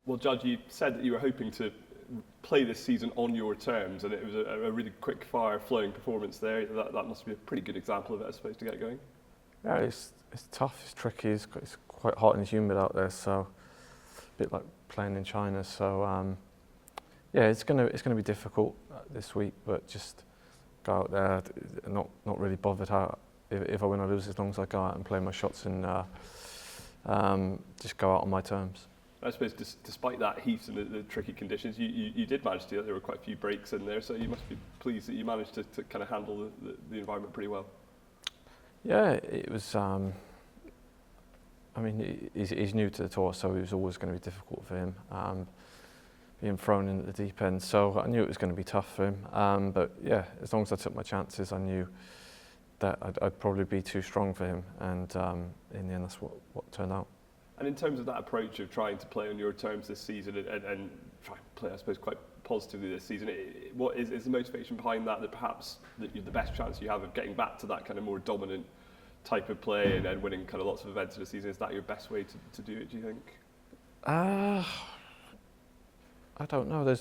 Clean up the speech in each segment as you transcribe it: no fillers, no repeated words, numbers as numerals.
Well, Judge, you said that you were hoping to play this season on your terms, and it was a really quick fire flowing performance there. That must be a pretty good example of it, I suppose, to get going. Yeah, it's tough, it's tricky, it's quite hot and humid out there, so a bit like playing in China. So yeah, it's gonna be difficult this week, but just go out there, not really bothered how if I win or lose, as long as I go out and play my shots and just go out on my terms. I suppose despite that heat and the tricky conditions, you did manage to. There were quite a few breaks in there, so you must be pleased that you managed to kind of handle the environment pretty well. Yeah, it was. I mean, he's new to the tour, so it was always going to be difficult for him, being thrown in at the deep end. So I knew it was going to be tough for him. But yeah, as long as I took my chances, I knew that I'd probably be too strong for him, and in the end, that's what turned out. And in terms of that approach of trying to play on your terms this season and try to play, I suppose, quite positively this season, what is the motivation behind that perhaps that the best chance you have of getting back to that kind of more dominant type of play and winning kind of lots of events in the season, is that your best way to do it, do you think? I don't know.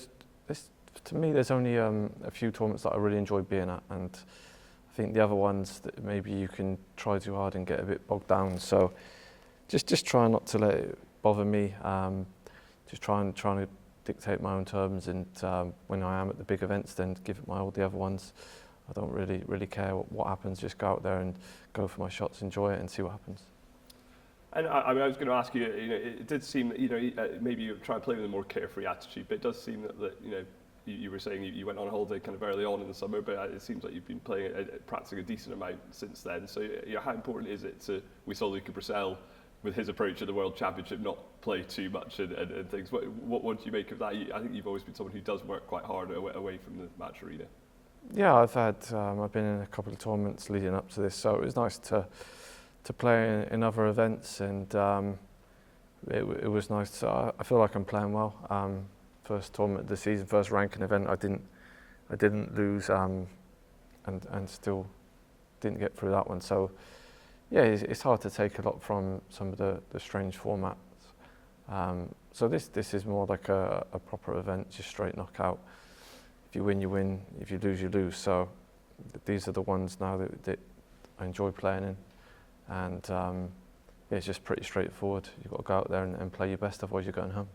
To me, there's only a few tournaments that I really enjoy being at, and I think the other ones that maybe you can try too hard and get a bit bogged down. So just try not to let it bother me. Just trying to dictate my own terms, and when I am at the big events, then give it my all. The other ones, I don't really care what happens. Just go out there and go for my shots, enjoy it, and see what happens. And I was going to ask you, it did seem that maybe you try and play with a more carefree attitude, but it does seem that you were saying you went on holiday kind of early on in the summer, but it seems like you've been playing, practicing a decent amount since then. So how important is it we saw Luca Bracel with his approach at the World Championship not play too much and things? What do you make of that? I think you've always been someone who does work quite hard away from the match arena. Yeah, I've been in a couple of tournaments leading up to this, so it was nice to play in other events, and it was nice. I feel like I'm playing well. First tournament of the season, first ranking event. I didn't lose, and still didn't get through that one. So yeah, it's hard to take a lot from some of the strange formats. So this is more like a proper event, just straight knockout. If you win, you win. If you lose, you lose. So these are the ones now that I enjoy playing in, and yeah, it's just pretty straightforward. You've got to go out there and play your best, otherwise you're going home.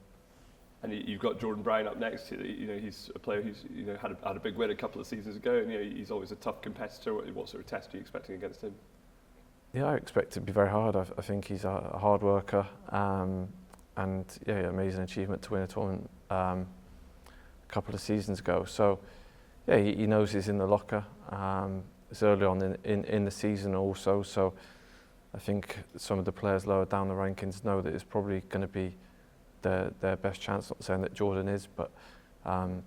And you've got Jordan Brown up next. He's a player who's had a big win a couple of seasons ago, and he's always a tough competitor. What sort of test are you expecting against him? Yeah, I expect it to be very hard. I think he's a hard worker, and yeah, amazing achievement to win a tournament a couple of seasons ago. So yeah, he knows he's in the locker. It's early on in the season also, so I think some of the players lower down the rankings know that it's probably going to be their best chance. Not saying that Jordan is, but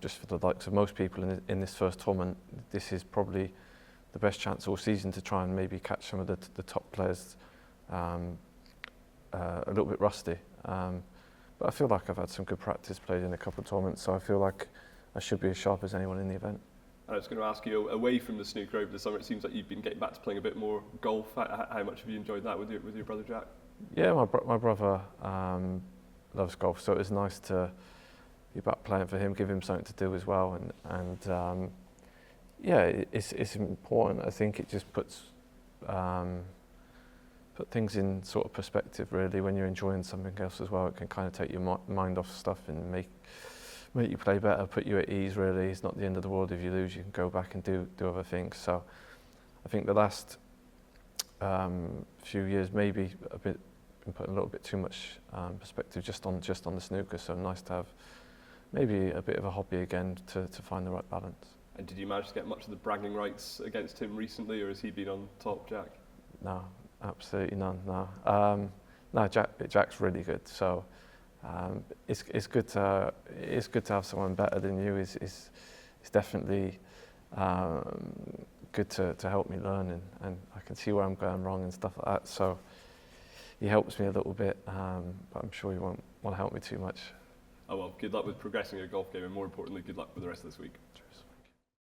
just for the likes of most people in this first tournament, this is probably the best chance all season to try and maybe catch some of the top players a little bit rusty. But I feel like I've had some good practice, played in a couple of tournaments, so I feel like I should be as sharp as anyone in the event. I was going to ask you, away from the snooker over the summer, it seems like you've been getting back to playing a bit more golf. How much have you enjoyed that with your brother Jack? Yeah, my brother loves golf, so it was nice to be back playing for him, give him something to do as well, and yeah, it's important. I think it just puts put things in sort of perspective, really. When you're enjoying something else as well, it can kind of take your mind off stuff and make you play better, put you at ease, really. It's not the end of the world if you lose. You can go back and do other things. So I think the last few years maybe been putting a little bit too much perspective just on the snooker. So nice to have maybe a bit of a hobby again to find the right balance. And did you manage to get much of the bragging rights against him recently, or has he been on top, Jack? No, absolutely none. No, Jack's really good. So it's good to have someone better than you. It's definitely good to help me learn, and I can see where I'm going wrong and stuff like that. So he helps me a little bit, but I'm sure he won't want to help me too much. Oh well, good luck with progressing your golf game, and more importantly, good luck with the rest of this week.